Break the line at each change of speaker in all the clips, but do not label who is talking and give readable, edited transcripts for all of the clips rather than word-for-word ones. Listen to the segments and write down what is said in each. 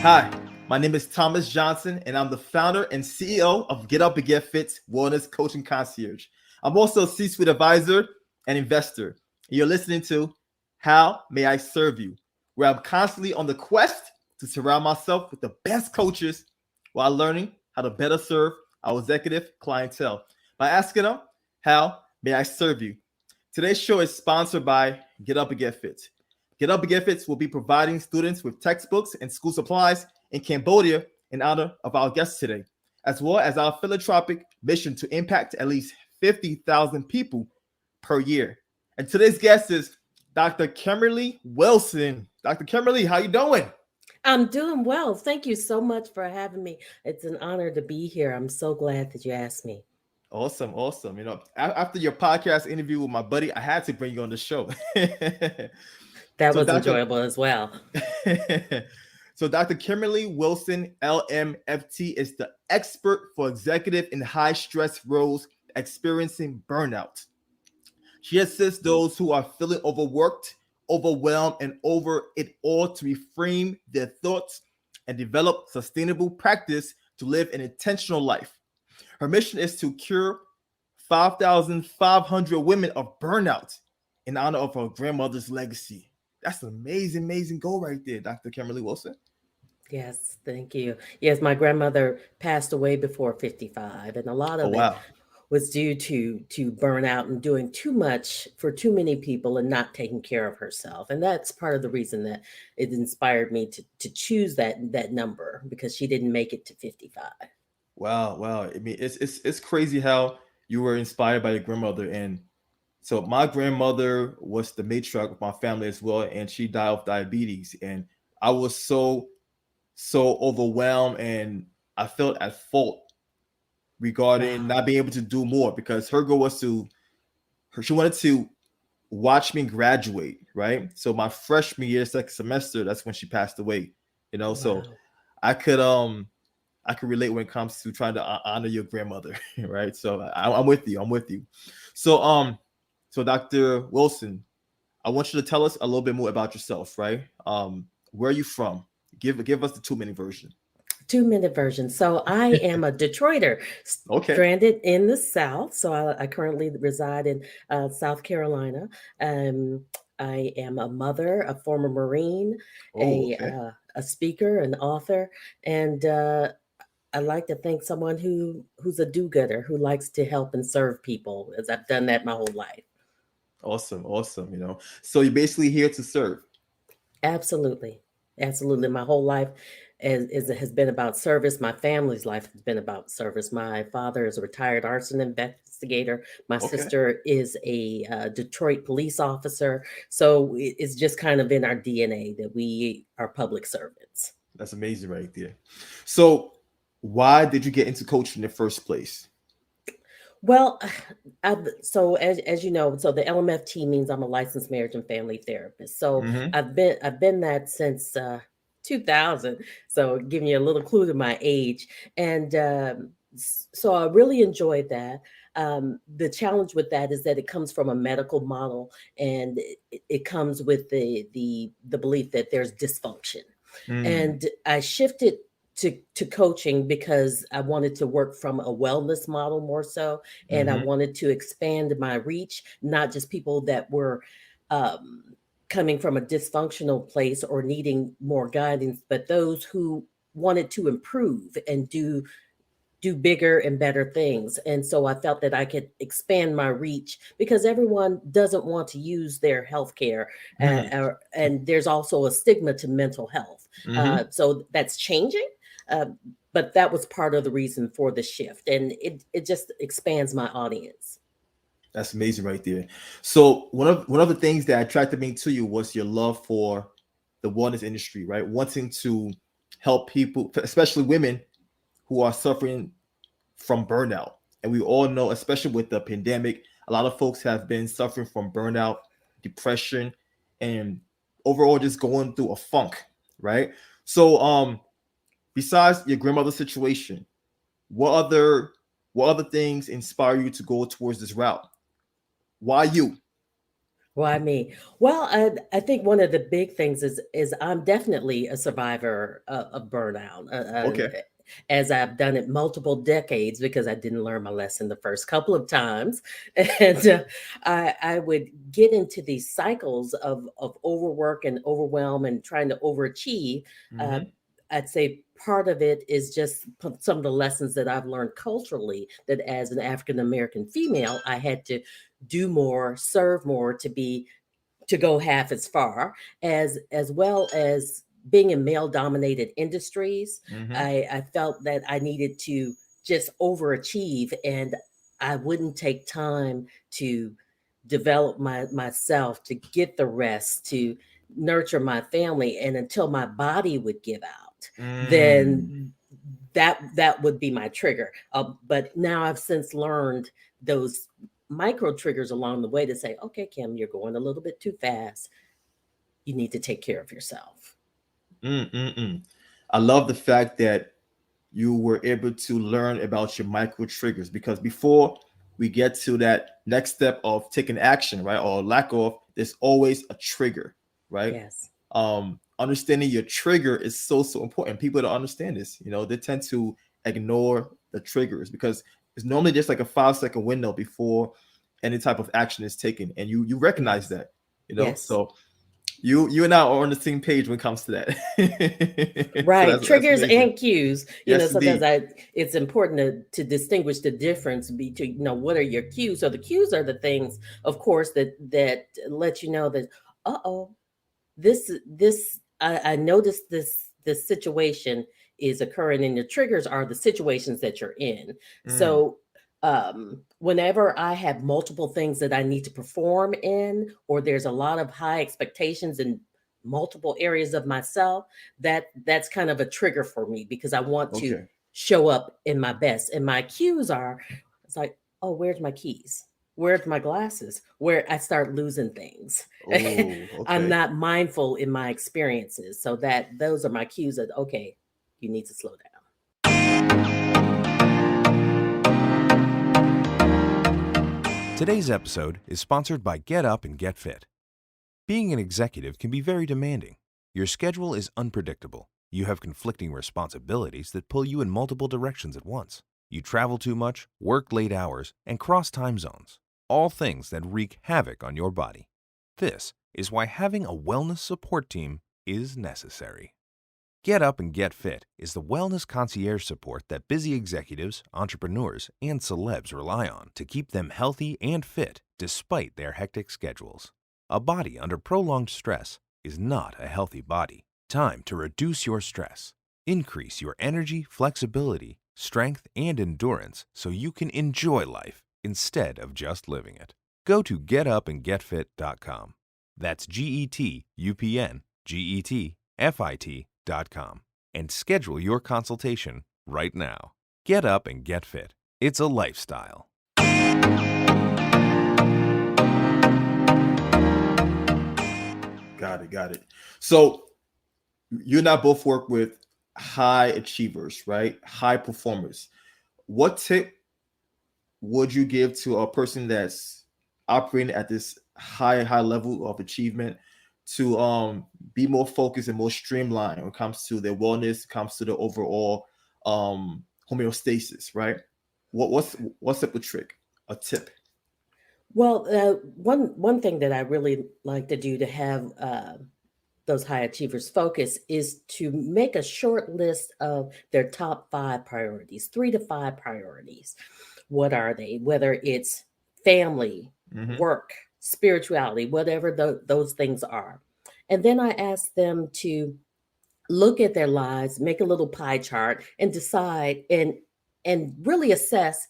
Hi, my name is Thomas Johnson, and I'm the founder and CEO of Get Up and Get Fit Wellness Coaching Concierge. I'm also a C-suite advisor and investor. You're listening to How May I Serve You, where I'm constantly on the quest to surround myself with the best coaches while learning how to better serve our executive clientele by asking them, How may I serve you? Today's show is sponsored by Get Up and Get Fit. Get Up and Get Fit will be providing students with textbooks and school supplies in Cambodia in honor of our guests today, as well as our philanthropic mission to impact at least 50,000 people per year. And today's guest is Dr. Kimberly Wilson. Dr. Kimberly, how you doing?
I'm doing well. Thank you so much for having me. It's an honor to be here. I'm so glad that you asked me.
Awesome, awesome. After your podcast interview with my buddy, I had to bring you on the show.
That
so,
was
Dr.
enjoyable as well.
So Dr. Kimberly Wilson, LMFT, is the expert for executive in high stress roles experiencing burnout. She assists those who are feeling overworked, overwhelmed, and over it all to reframe their thoughts and develop sustainable practice to live an intentional life. Her mission is to cure 5,500 women of burnout in honor of her grandmother's legacy. That's an amazing, amazing goal right there, Dr. Kimberly Wilson.
Yes, thank you. Yes, my grandmother passed away before 55, and a lot
Oh,
of it
wow.
was due to burnout and doing too much for too many people and not taking care of herself. And that's part of the reason that it inspired me to choose that number because she didn't make it to 55.
Wow, wow. I mean, it's crazy how you were inspired by your grandmother. And so my grandmother was the matriarch of my family as well, and she died of diabetes. And I was so overwhelmed, and I felt at fault regarding
Wow.
not being able to do more because her goal was she wanted to watch me graduate, right? So my freshman year, second semester, that's when she passed away. So
Wow.
I could relate when it comes to trying to honor your grandmother, right? So I'm with you. I'm with you. So so Dr. Wilson, I want you to tell us a little bit more about yourself, right? Where are you from? Give us the 2 minute version.
2 minute version. So I am a Detroiter,
Okay.
stranded in the South. So I currently reside in South Carolina. Um, I am a mother, a former Marine,
Oh, okay.
a speaker, an author, and I like to think someone who's a do-gooder who likes to help and serve people, as I've done that my whole life.
Awesome, awesome. So you're basically here to serve.
Absolutely. Absolutely. My whole life has been about service. My family's life has been about service. My father is a retired arson investigator. My
Okay.
sister is a Detroit police officer. So it's just kind of in our DNA that we are public servants.
That's amazing right there. So why did you get into coaching in the first place?
Well, so as you know, so the LMFT means I'm a licensed marriage and family therapist. So
Mm-hmm.
I've been that since 2000. So giving you a little clue to my age, and so I really enjoyed that. The challenge with that is that it comes from a medical model, and it comes with the belief that there's dysfunction.
Mm.
And I shifted to coaching because I wanted to work from a wellness model more so, and I
Mm-hmm.
wanted to expand my reach, not just people that were um, coming from a dysfunctional place or needing more guidance, but those who wanted to improve and do bigger and better things. And so I felt that I could expand my reach because everyone doesn't want to use their health care. And there's also a stigma to mental health.
Mm-hmm.
So that's changing. Uh, but that was part of the reason for the shift. And it just expands my audience.
That's amazing right there. So one of the things that attracted me to you was your love for the wellness industry, right? Wanting to help people, especially women who are suffering from burnout. And we all know, especially with the pandemic, a lot of folks have been suffering from burnout, depression, and overall just going through a funk, right? So besides your grandmother's situation, what other what other things inspire you to go towards this route? Why you?
Why me? Well, I think one of the big things is I'm definitely a survivor of burnout, and
Okay.
as I've done it multiple decades because I didn't learn my lesson the first couple of times, and I would get into these cycles of overwork and overwhelm and trying to overachieve. Uh,
Hmm.
I'd say part of it is just some of the lessons that I've learned culturally that as an African American female, I had to do more, serve more to go half as far, as well as being in male dominated industries.
Hmm.
I felt that I needed to just overachieve, and I wouldn't take time to develop myself, to get the rest, to nurture my family, and until my body would give out,
Mm.
then that would be my trigger. But now I've since learned those micro triggers along the way to say, okay, Kim, you're going a little bit too fast. You need to take care of yourself.
Mm-mm-mm. I love the fact that you were able to learn about your micro triggers, because before we get to that next step of taking action, right, or lack of, there's always a trigger, right?
Yes.
Understanding your trigger is so important. People don't understand this. They tend to ignore the triggers because it's normally just like a 5-second window before any type of action is taken, and you recognize
Yes.
that.
Yes.
So you and I are on the same page when it comes to that. So
Right.
that's
Triggers
amazing.
and cues.
Yes,
Sometimes
indeed.
it's important to distinguish the difference between, what are your cues? So the cues are the things, of course, that let you know that, uh-oh, this I noticed this situation is occurring, and the triggers are the situations that you're in.
Mm,
So whenever I have multiple things that I need to perform in, or there's a lot of high expectations in multiple areas of myself, that's kind of a trigger for me because I want to
okay.
show up in my best. And my cues are, it's like, oh, where's my keys? Where's my glasses? Where I start losing things.
Oh,
I'm
okay.
not mindful in my experiences. So that those are my cues that, okay, you need to slow down.
Today's episode is sponsored by Get Up and Get Fit. Being an executive can be very demanding. Your schedule is unpredictable. You have conflicting responsibilities that pull you in multiple directions at once. You travel too much, work late hours, and cross time zones. All things that wreak havoc on your body. This is why having a wellness support team is necessary. Get Up and Get Fit is the wellness concierge support that busy executives, entrepreneurs, and celebs rely on to keep them healthy and fit despite their hectic schedules. A body under prolonged stress is not a healthy body. Time to reduce your stress. Increase your energy, flexibility, strength, and endurance so you can enjoy life instead of just living it. Go to getupandgetfit.com. That's GETUPNGETFIT.com and schedule your consultation right now. Get up and get fit. It's a lifestyle.
Got it. So you and I both work with high achievers, right? High performers. What tip would you give to a person that's operating at this high level of achievement to be more focused and more streamlined when it comes to their wellness, comes to the overall homeostasis, right? What's up the trick? A tip.
Well, one thing that I really like to do to have those high achievers focus is to make a short list of their top 5 priorities, 3 to 5 priorities. What are they? Whether it's family,
Mm-hmm.
work, spirituality, whatever those things are. And then I ask them to look at their lives, make a little pie chart, and decide and really assess,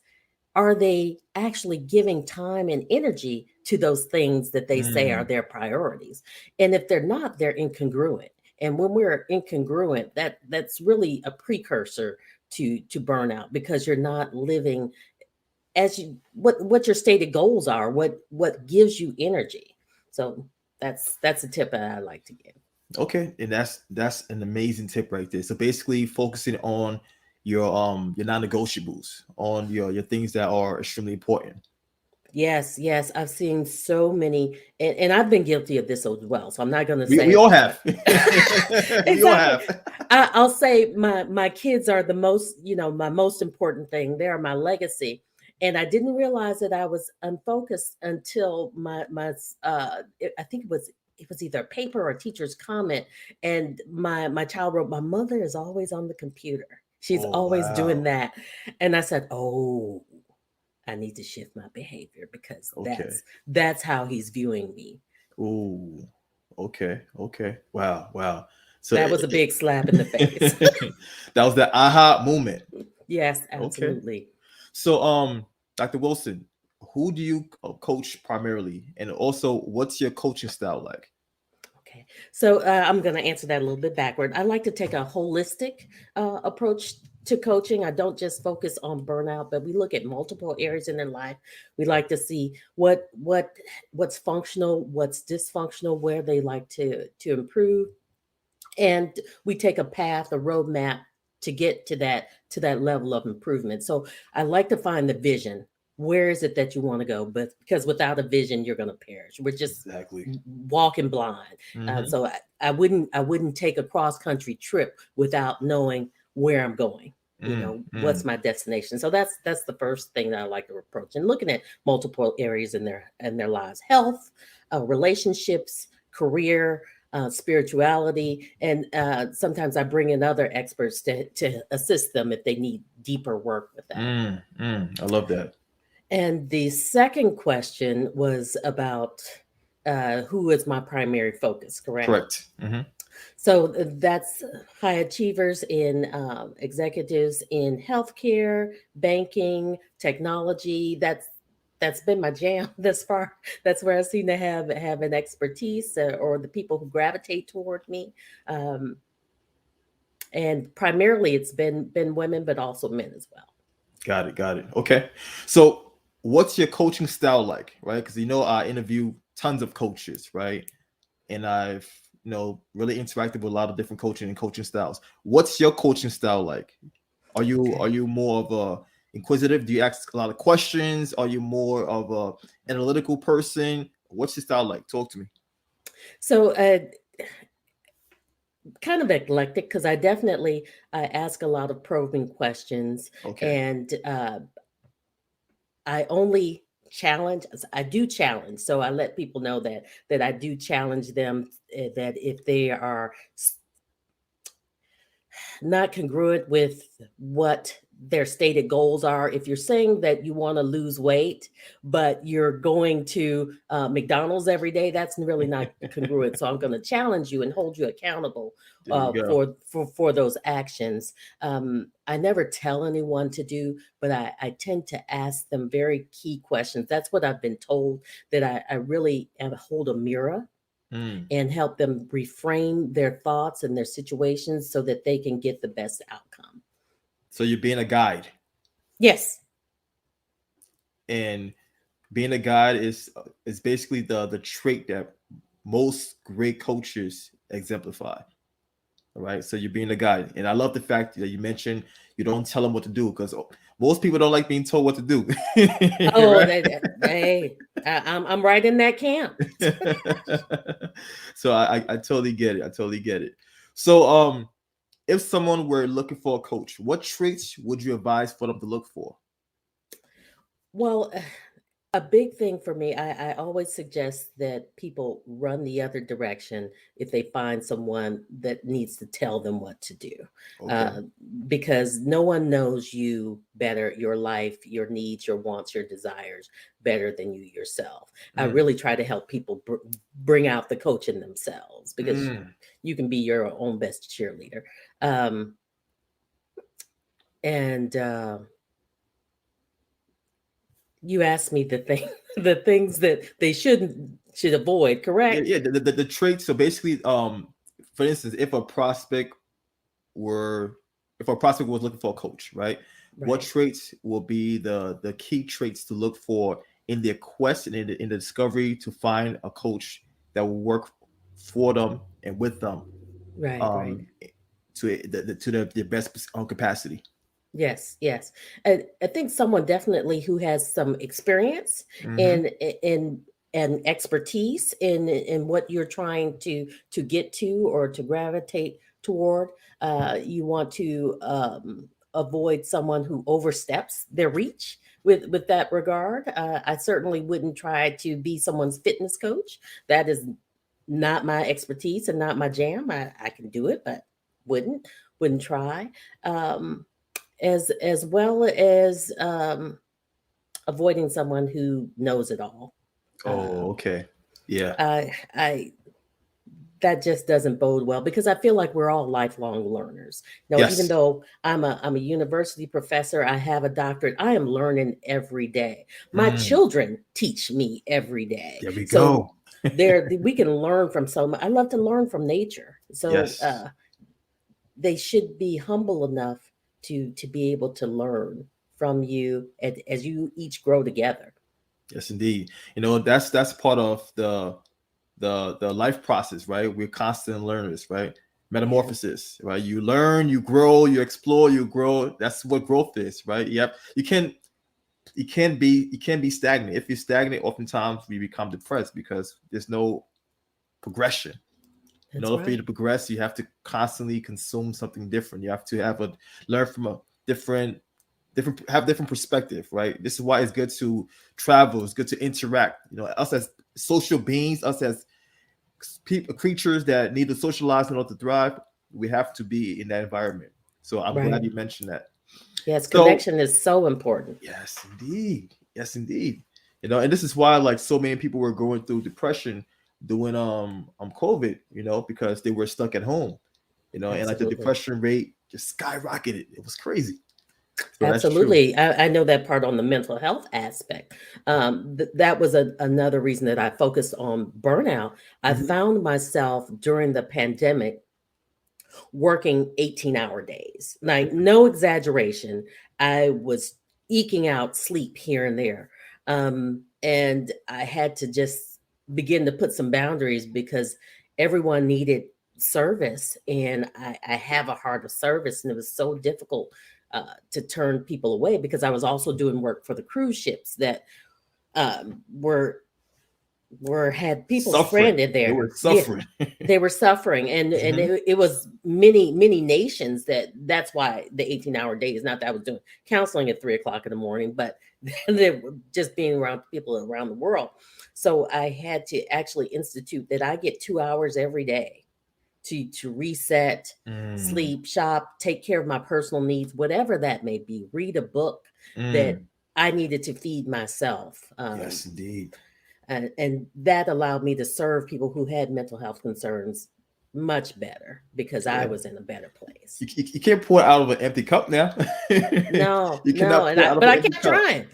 are they actually giving time and energy to those things that they say are
Mm,
their priorities? And if they're not, they're incongruent. And when we're incongruent, that's really a precursor to burnout, because you're not living as you what your stated goals are, what gives you energy. So that's a tip that I like to give.
okay, and that's an amazing tip right there. So basically, focusing on your non-negotiables, on your things that are extremely important.
Yes, yes. I've seen so many, and I've been guilty of this as well. So I'm not going to
We
say
all have. We all
exactly.
have.
I'll say my kids are the most, my most important thing. They are my legacy, and I didn't realize that I was unfocused until I think it was either a paper or a teacher's comment, and my child wrote, "My mother is always on the computer. She's
Oh
always doing
wow.
that," and I said, "Oh." I need to shift my behavior because
Okay.
that's how he's viewing me.
Ooh. Okay. Okay. Wow. Wow. So
That was a big slap in the face.
that was the aha moment.
Yes,
Okay.
absolutely.
So Dr. Wilson, who do you coach primarily, and also what's your coaching style like?
Okay. So I'm going to answer that a little bit backward. I like to take a holistic approach to coaching. I don't just focus on burnout, but we look at multiple areas in their life. We like to see what's functional, what's dysfunctional, where they like to improve, and we take a path, a roadmap to get to that level of improvement. So I like to find the vision. Where is it that you want to go? But because without a vision, you're going to perish. We're just
Exactly.
walking blind.
Mm-hmm.
So I wouldn't take a cross country trip without knowing where I'm going. What's
Mm.
my destination? So that's the first thing that I like to approach, and looking at multiple areas in their lives: health, relationships, career, spirituality, and sometimes I bring in other experts to assist them if they need deeper work with that.
I love that.
And the second question was about who is my primary focus, correct?
Correct. Mm-hmm.
So that's high achievers in executives in healthcare, banking, technology. That's been my jam thus far. That's where I seem to have an expertise, or the people who gravitate toward me. Um, and primarily, it's been women, but also men as well.
Got it. Got it. Okay. So, what's your coaching style like, right? Because I interview tons of coaches, right? And I've really interacted with a lot of different coaching and coaching styles. What's your coaching style like? Are you
Okay.
are you more of a inquisitive? Do you ask a lot of questions? Are you more of a analytical person? What's your style like? Talk to me.
So kind of eclectic, because I definitely ask a lot of probing questions,
Okay.
and I only challenge. I do challenge, so I let people know that I do challenge them. That if they are not congruent with what their stated goals are. If you're saying that you want to lose weight, but you're going to McDonald's every day, that's really not congruent. So I'm going to challenge you and hold you accountable
There you go.
for those actions. I never tell anyone to do, but I tend to ask them very key questions. That's what I've been told, that I really hold a mirror
Mm.
and help them reframe their thoughts and their situations so that they can get the best outcome.
So you're being a guide,
Yes.
and being a guide is basically the trait that most great coaches exemplify. All right. So you're being a guide. And I love the fact that you mentioned you don't tell them what to do, because most people don't like being told what to do.
Oh,
Right.
I'm right in that camp.
So I totally get it. I totally get it. So if someone were looking for a coach, what traits would you advise for them to look for?
Well, a big thing for me, I always suggest that people run the other direction if they find someone that needs to tell them what to do.
Okay.
Uh, because no one knows you better, your life, your needs, your wants, your desires better than you yourself. I
Mm.
really try to help people bring out the coach in themselves, because
Mm.
you can be your own best cheerleader. Um, and You asked me the things that they should avoid,
Yeah,
correct?
yeah. The traits. So basically, for instance, were if a prospect was looking for a coach, right? What
Right.
traits will be the key traits to look for in their quest and in the discovery to find a coach that will work for them and with them,
Right, right.
um, to their best capacity.
Yes, yes. I think someone definitely who has some experience
Hmm.
in and expertise in what you're trying to get to or to gravitate toward. You want to avoid someone who oversteps their reach with that regard. I certainly wouldn't try to be someone's fitness coach. That is not my expertise and not my jam. I can do it, but wouldn't try. Um, as well as avoiding someone who knows it all.
Oh,
Um,
okay. Yeah.
I that just doesn't bode well because I feel like we're all lifelong learners. Even
Yes.
though I'm a university professor, I have a doctorate. I am learning every day. My
Mm,
children teach me every day.
there we
So
go.
there we can learn from so much. I love to learn from nature. So
Yes.
they should be humble enough to be able to learn from you as you each grow together.
Yes, indeed. That's part of the life process, right? We're constant learners, right?
Yeah,
Metamorphosis, right? You learn, you grow, you explore, you grow. That's what growth is, right? Yep. You can't be stagnant. If you're stagnant, oftentimes we become depressed because there's no progression. In
that's
order for you to
right.
progress, you have to constantly consume something different. You have to learn from a different perspective, right? This is why it's good to travel. It's good to interact. Us as social beings, us as people, creatures that need to socialize in order to thrive, we have to be in that environment. So I'm glad
Right.
you mentioned that.
Yes,
So
connection is so important.
yes, indeed, yes, indeed. And this is why like so many people were going through depression during COVID. Because they were stuck at home. And like the
Absolutely.
depression rate just skyrocketed. It was crazy. So that's true.
Absolutely. I know that part on the mental health aspect. That was another reason that I focused on burnout. I
Hmm.
found myself during the pandemic working 18-hour days. Like,
Okay.
no exaggeration. I was eking out sleep here and there. And I had to just begin to put some boundaries because everyone needed service. And I have a heart of service. And it was so difficult to turn people away because I was also doing work for the cruise ships that were had people
Suffering.
stranded
They
there.
were
Yeah,
suffering.
they were suffering, and
Hmm.
it was many nations. That's why the 18-hour day is not that I was doing counseling at 3 o'clock in the morning, but they were just being around people around the world. So I had to actually institute that I get 2 hours every day to reset,
Mm,
sleep, shop, take care of my personal needs, whatever that may be. Read a book that
mm.
I needed to feed myself.
Yes, indeed.
And that allowed me to serve people who had mental health concerns much better because I
Yeah.
was in a better place.
You can't pour out of an empty cup now.
No,
You
no,
cannot
and
pour
I
out of
but
an
I
empty
kept
cup.
trying.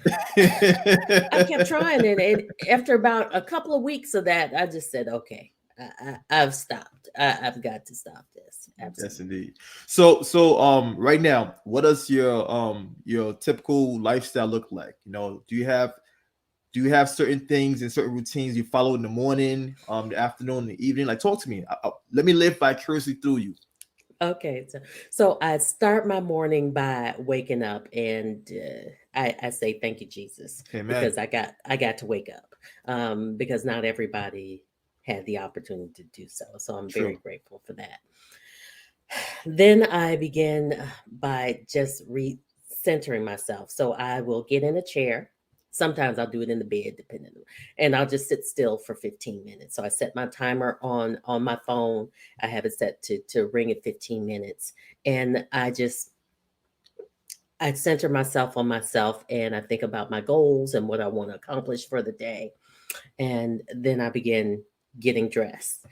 I kept trying, and after about a couple of weeks of that, I just said, "Okay, I've stopped. I've got to stop this."
Yes,
Absolutely.
indeed. So right now, what does your typical lifestyle look like? Do you have certain things and certain routines you follow in the morning, the afternoon, the evening? Like, talk to me. Let me live vicariously through you.
Okay, so I start my morning by waking up, and I say thank you, Jesus,
Amen.
because I got to wake up, because not everybody had the opportunity to do so. So I'm
True.
very grateful for that. Then I begin by just recentering myself. So I will get in a chair. Sometimes I'll do it in the bed, depending, and I'll just sit still for 15 minutes. So I set my timer on my phone. I have it set to ring at 15 minutes, and I center myself on myself, and I think about my goals and what I want to accomplish for the day, and then I begin getting dressed.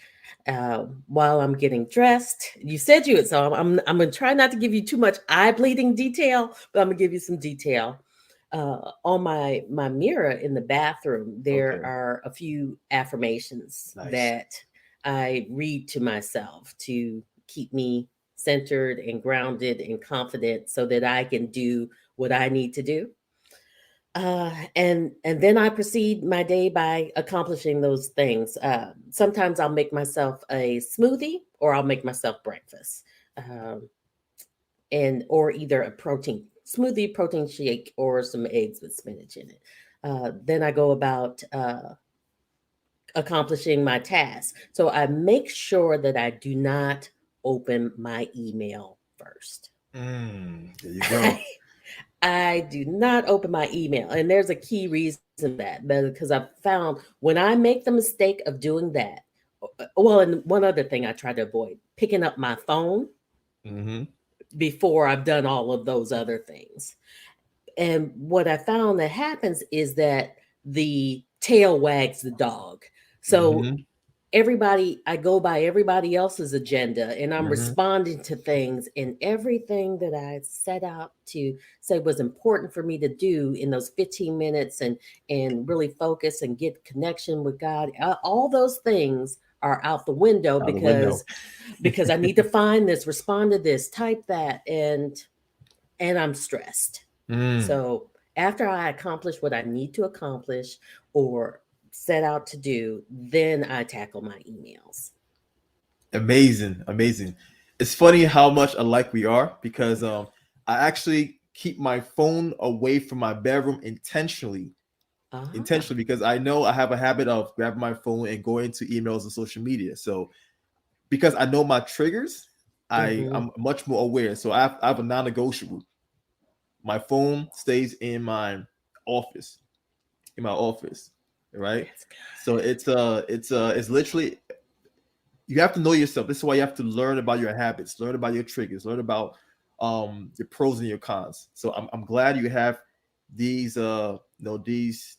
While I'm getting dressed, you said you would, so I'm gonna try not to give you too much eye bleeding detail, but I'm gonna give you some detail. On my mirror in the bathroom, there
Okay.
are a few affirmations
Nice.
that I read to myself to keep me centered and grounded and confident, so that I can do what I need to do. And then I proceed my day by accomplishing those things. Sometimes I'll make myself a smoothie, or I'll make myself breakfast, um, and or either a protein smoothie, protein shake, or some eggs with spinach in it. Then I go about accomplishing my task. So I make sure that I do not open my email first.
There you go.
I do not open my email. And there's a key reason for that, because I've found when I make the mistake of doing that, well, and one other thing I try to avoid, picking up my phone
Mm-hmm.
before I've done all of those other things. And what I found that happens is that the tail wags the dog. So
Mm-hmm.
I go by everybody else's agenda and I'm
Mm-hmm.
responding to things, and everything that I set out to say was important for me to do in those 15 minutes and really focus and get connection with God. All those things are out the window
Out the window.
because I need to find this, respond to this, type that, and I'm stressed.
Mm.
So after I accomplish what I need to accomplish or set out to do, then I tackle my emails.
Amazing, amazing. It's funny how much alike we are because I actually keep my phone away from my bedroom
Ah,
intentionally because I know I have a habit of grabbing my phone and going to emails and social media. So because I know my triggers,
hmm,
I'm much more aware. So I have a non-negotiable. My phone stays office, in my office, right?
that's
So it's literally, you have to know yourself. This is why you have to learn about your habits, learn about your triggers, learn about your pros and your cons. So I'm glad you have these these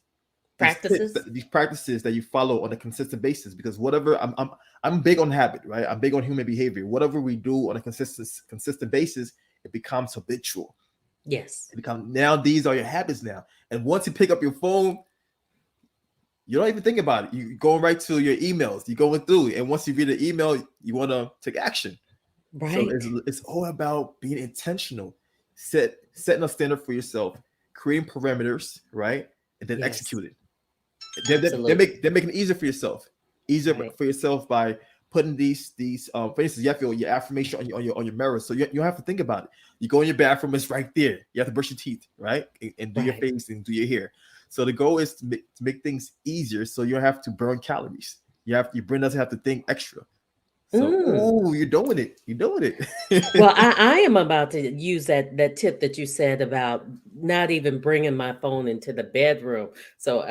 tips,
practices.
these practices that you follow on a consistent basis. Because whatever I'm big on habit, right? I'm big on human behavior. Whatever we do on a consistent basis, it becomes habitual.
Yes,
It becomes, now these are your habits now. And once you pick up your phone, you don't even think about it. You go right to your emails. You going through, and once you read the email, you want to take action. So
right,
it's all about being intentional, setting a standard for yourself, creating parameters, right, and then
yes,
execute it.
absolutely,
They're making it easier
right,
for yourself by putting these for instance, you have your affirmation on your mirror, so you don't have to think about it. You go in your bathroom, it's right there. You have to brush your teeth, right, and do your
right.
face and do your hair. So the goal is to make things easier, so you don't have to burn calories. Your brain doesn't have to think extra. So,
Mm.
ooh, you're doing it. You're doing
Well,
it.
I am about to use that tip that you said about not even bringing my phone into the bedroom. So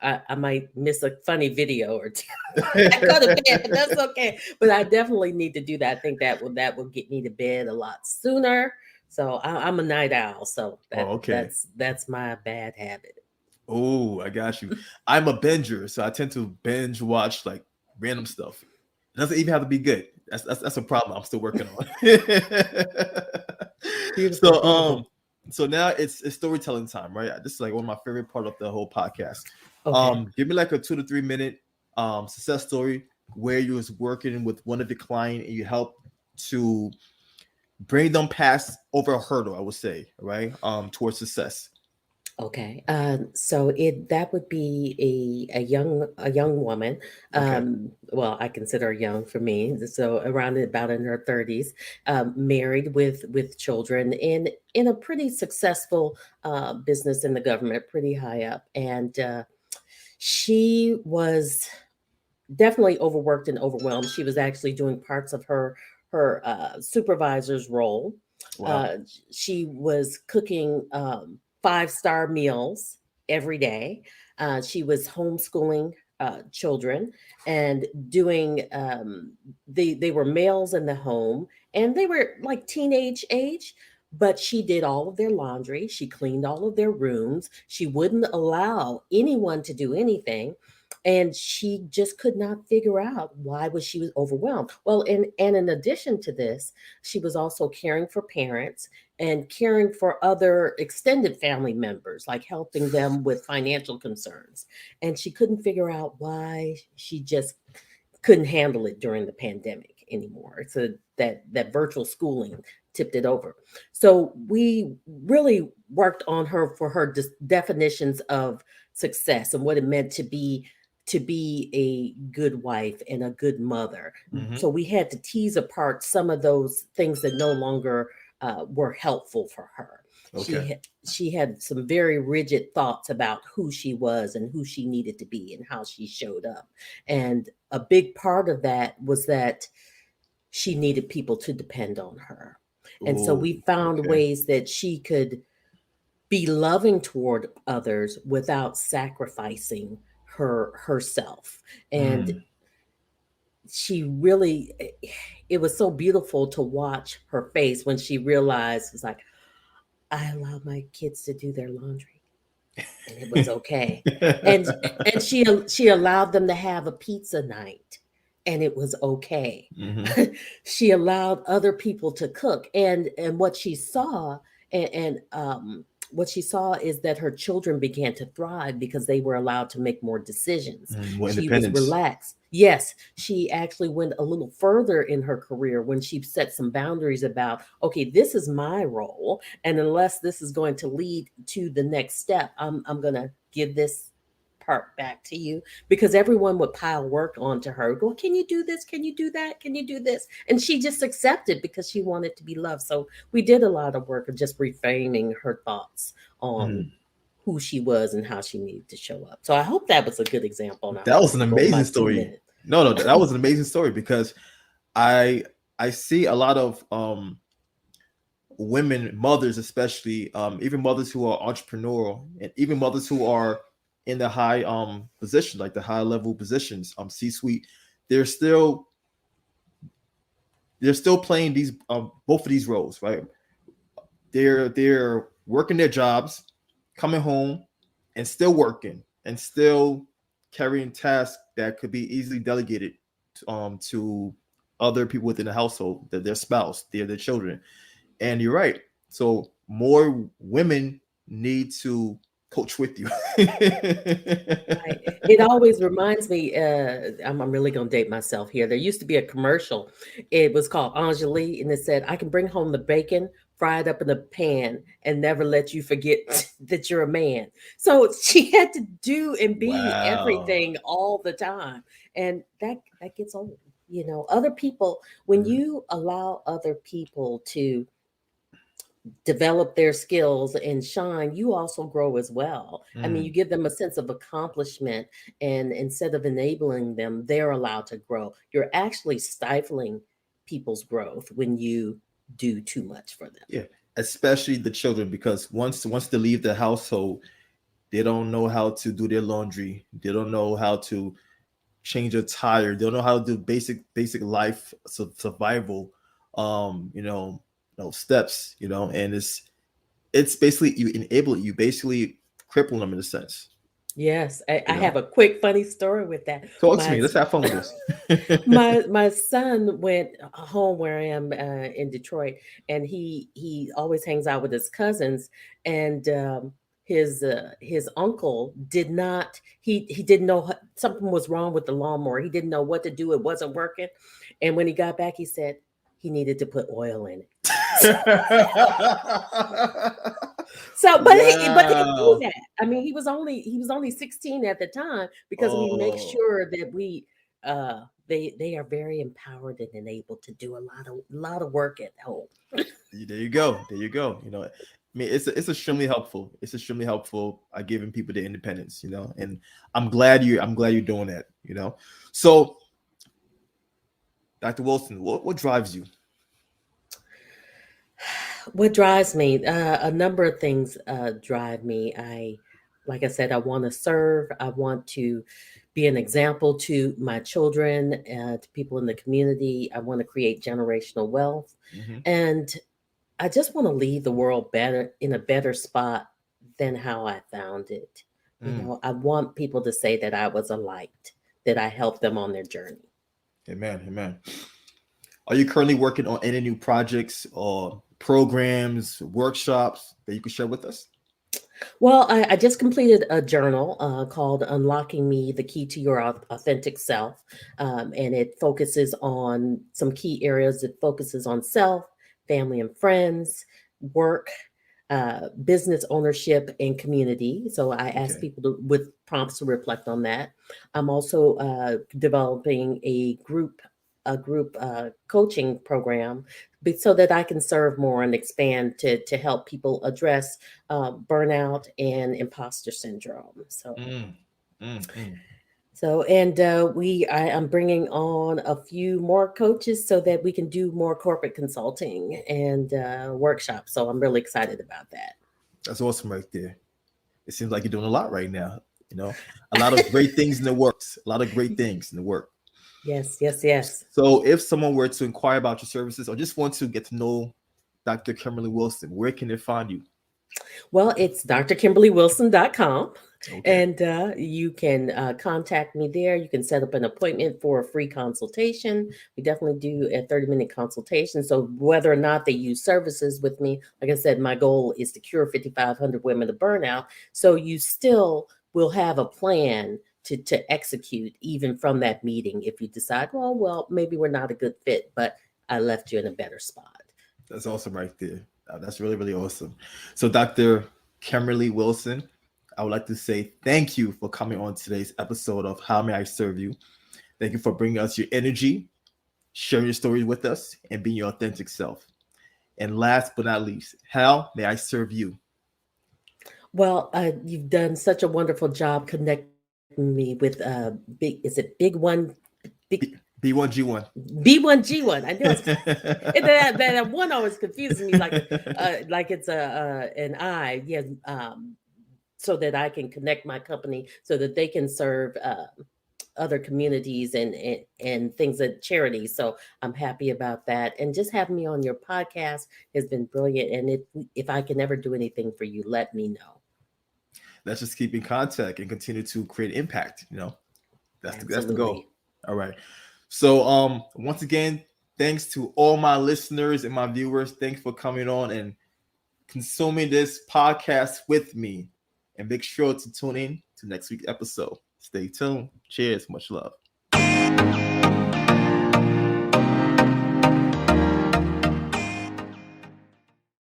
I might miss a funny video or two. I go to bed, but that's okay. But I definitely need to do that. I think that will get me to bed a lot sooner. So I'm a night owl, so
Oh, okay.
that's my bad habit.
Oh, I got you. I'm a binger, so I tend to binge watch like random stuff. It doesn't even have to be good. That's a problem I'm still working on.
Beautiful,
so
beautiful.
so now it's storytelling time, right? This is like one of my favorite part of the whole podcast.
Okay.
Give me like a 2 to 3 minute success story where you was working with one of the client and you helped to bring them past over a hurdle, I would say, right? Towards success.
Okay. So it that would be a young woman.
Okay.
Well, I consider her young for me. So around about in her 30s, married with children in a pretty successful business in the government, pretty high up, and she was definitely overworked and overwhelmed. She was actually doing parts of her supervisor's role.
Wow.
Uh, she was cooking 5-star meals every day. She was homeschooling children and doing. They were males in the home, and they were like teenage age. But she did all of their laundry. She cleaned all of their rooms. She wouldn't allow anyone to do anything, and she just could not figure out why was she was overwhelmed. Well, and in addition to this, she was also caring for parents and caring for other extended family members, like helping them with financial concerns, and she couldn't figure out why she just couldn't handle it during the pandemic anymore. So that virtual schooling tipped it over. So we really worked on her for her definitions of success and what it meant to be a good wife and a good mother.
Mm-hmm.
So we had to tease apart some of those things that no longer were helpful for her.
Okay.
She had some very rigid thoughts about who she was and who she needed to be and how she showed up. And a big part of that was that she needed people to depend on her. And so
Oh,
we found
okay.
ways that she could be loving toward others without sacrificing herself. And
Mm,
she really, it was so beautiful to watch her face when she realized, it's like, I allow my kids to do their laundry and it was okay. And she allowed them to have a pizza night and it was okay.
mhm.
She allowed other people to cook, and what she saw, and what she saw is that her children began to thrive because they were allowed to make more decisions.
More
She was
independence.
relaxed. Yes, she actually went a little further in her career when she set some boundaries about, okay, this is my role, and unless this is going to lead to the next step, I'm going to give this part back to you, because everyone would pile work onto her. Go, can you do this? Can you do that? Can you do this? And she just accepted because she wanted to be loved. So we did a lot of work of just reframing her thoughts on
Mhm.
who she was and how she needed to show up. So I hope that was a good example. And I
That
hope
was
I
an
go my
amazing
2 minutes.
story. No, no, that was an amazing story because I I see a lot of women, mothers especially, even mothers who are entrepreneurial, and even mothers who are in the high position, like the high level positions, C-suite. They're still they're still playing these both of these roles, right? They're working their jobs, coming home, and still working, and still carrying tasks that could be easily delegated to other people within the household, their spouse, their children. And you're right. So more women need to coach with you.
Right. It always reminds me, I'm really going to date myself here. There used to be a commercial. It was called Angeli, and it said, I can bring home the bacon, fry it up in a pan, and never let you forget that you're a man. So she had to do and be
Wow.
everything all the time. And that gets old. You know, other people, when
Mhm.
you allow other people to develop their skills and shine, you also grow as well. I mean, you
Mm.
give them a sense of accomplishment, and instead of enabling them, they're allowed to grow. You're actually stifling people's growth when you do too much for them.
Yeah, especially the children, because once they leave the household, they don't know how to do their laundry. They don't know how to change a tire. They don't know how to do basic life survival, steps. And it's basically you enable it. You basically cripple them in a sense.
Yes, I
You know,
have a quick funny story with that.
talk to
My
me. Let's have fun with this.
my son went home where I am in Detroit, and he always hangs out with his cousins, and his uncle did not he didn't know something was wrong with the lawnmower. He didn't know what to do. It wasn't working, and when he got back, he said he needed to put oil in it. So, but he knew
Wow.
that. I mean, he was only 16 at the time, because we make
Oh,
sure that they are very empowered and enabled to do a lot of work at home.
there you go. There you go. I mean, it's extremely helpful. It's extremely helpful. Giving people their independence. And I'm glad you're doing that. So, Dr. Wilson, what drives you?
What drives me? A number of things drive me. Like I said, I want to serve. I want to be an example to my children, to people in the community. I want to create generational wealth,
Hmm.
and I just want to leave the world better, in a better spot than how I found it.
Mm.
I want people to say that I was a light, that I helped them on their journey.
Amen. Amen. Are you currently working on any new projects or programs, workshops that you can share with us?
Well, I just completed a journal called Unlocking Me, the Key to Your Authentic Self. And it focuses on some key areas. It focuses on self, family and friends, work, business ownership, and community. So I ask
Okay.
people with prompts to reflect on that. I'm also developing a group a group coaching program so that I can serve more and expand to help people address burnout and imposter syndrome. So.
Mm, mm, mm.
So, and I'm bringing on a few more coaches so that we can do more corporate consulting and workshops. So I'm really excited about that.
That's awesome right there. It seems like you're doing a lot right now. You know, a lot of great things in the works, a lot of great things in the work.
Yes, yes, yes.
So if someone were to inquire about your services or just want to get to know Dr. Kimberly Wilson, where can they find you?
Well, it's drkimberlywilson.com.
Okay.
And you can contact me there. You can set up an appointment for a free consultation. We definitely do a 30-minute consultation. So whether or not they use services with me, like I said, my goal is to cure 5,500 women of burnout. So you still will have a plan to execute even from that meeting if you decide, well, maybe we're not a good fit, but I left you in a better spot.
That's awesome right there. That's really, really awesome. So Dr. Kimberly Wilson, I would like to say thank you for coming on today's episode of How May I Serve You? Thank you for bringing us your energy, sharing your stories with us, and being your authentic self. And last but not least, how may I serve you?
Well, you've done such a wonderful job connecting me with is it Big One? Big
B1G1.
B1G1. I knew that one always confuses me, like it's an I. Yeah, so that I can connect my company so that they can serve other communities and things at charities. So I'm happy about that. And just having me on your podcast has been brilliant. And if I can ever do anything for you, let me know.
Let's just keep in contact and continue to create impact. You know, that's the goal. All right. So once again, thanks to all my listeners and my viewers. Thanks for coming on and consuming this podcast with me. And make sure to tune in to next week's episode. Stay tuned. Cheers. Much love.